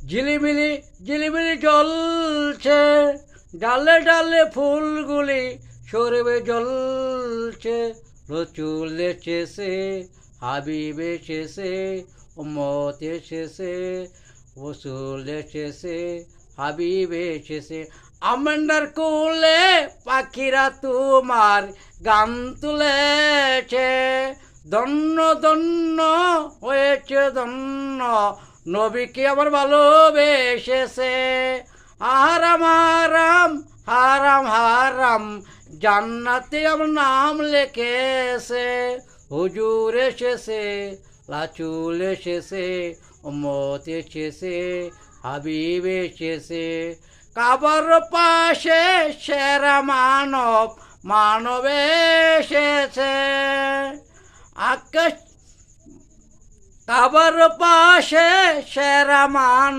ঝিলিমিলি ঝিলিমিলি জ্বলছে, ডালে ডালে ফুলগুলি সরবে জ্বলছে। রসুল এসেছে, হাবিব এসেছে, উম্মত এসেছে, রসুল এসেছে, হাবিব এসেছে। আমেন্ডার কোলে পাখিরা তোমার গান তুলেছে। ধন্য ধন্য হয়েছে ধন্য, নবীকে আমার ভালোবেসেছে। হারাম হারাম হারাম হারাম, জান্নাতে আমার নাম লেখেছে। হুজুর এসেছে, রাসূল এসেছে, উম্মত এসেছে, হাবিব এসেছে। কাবার পাশে সেরা মানব মানব এসেছে। আকাশ কাবার পাশে সেরা মানব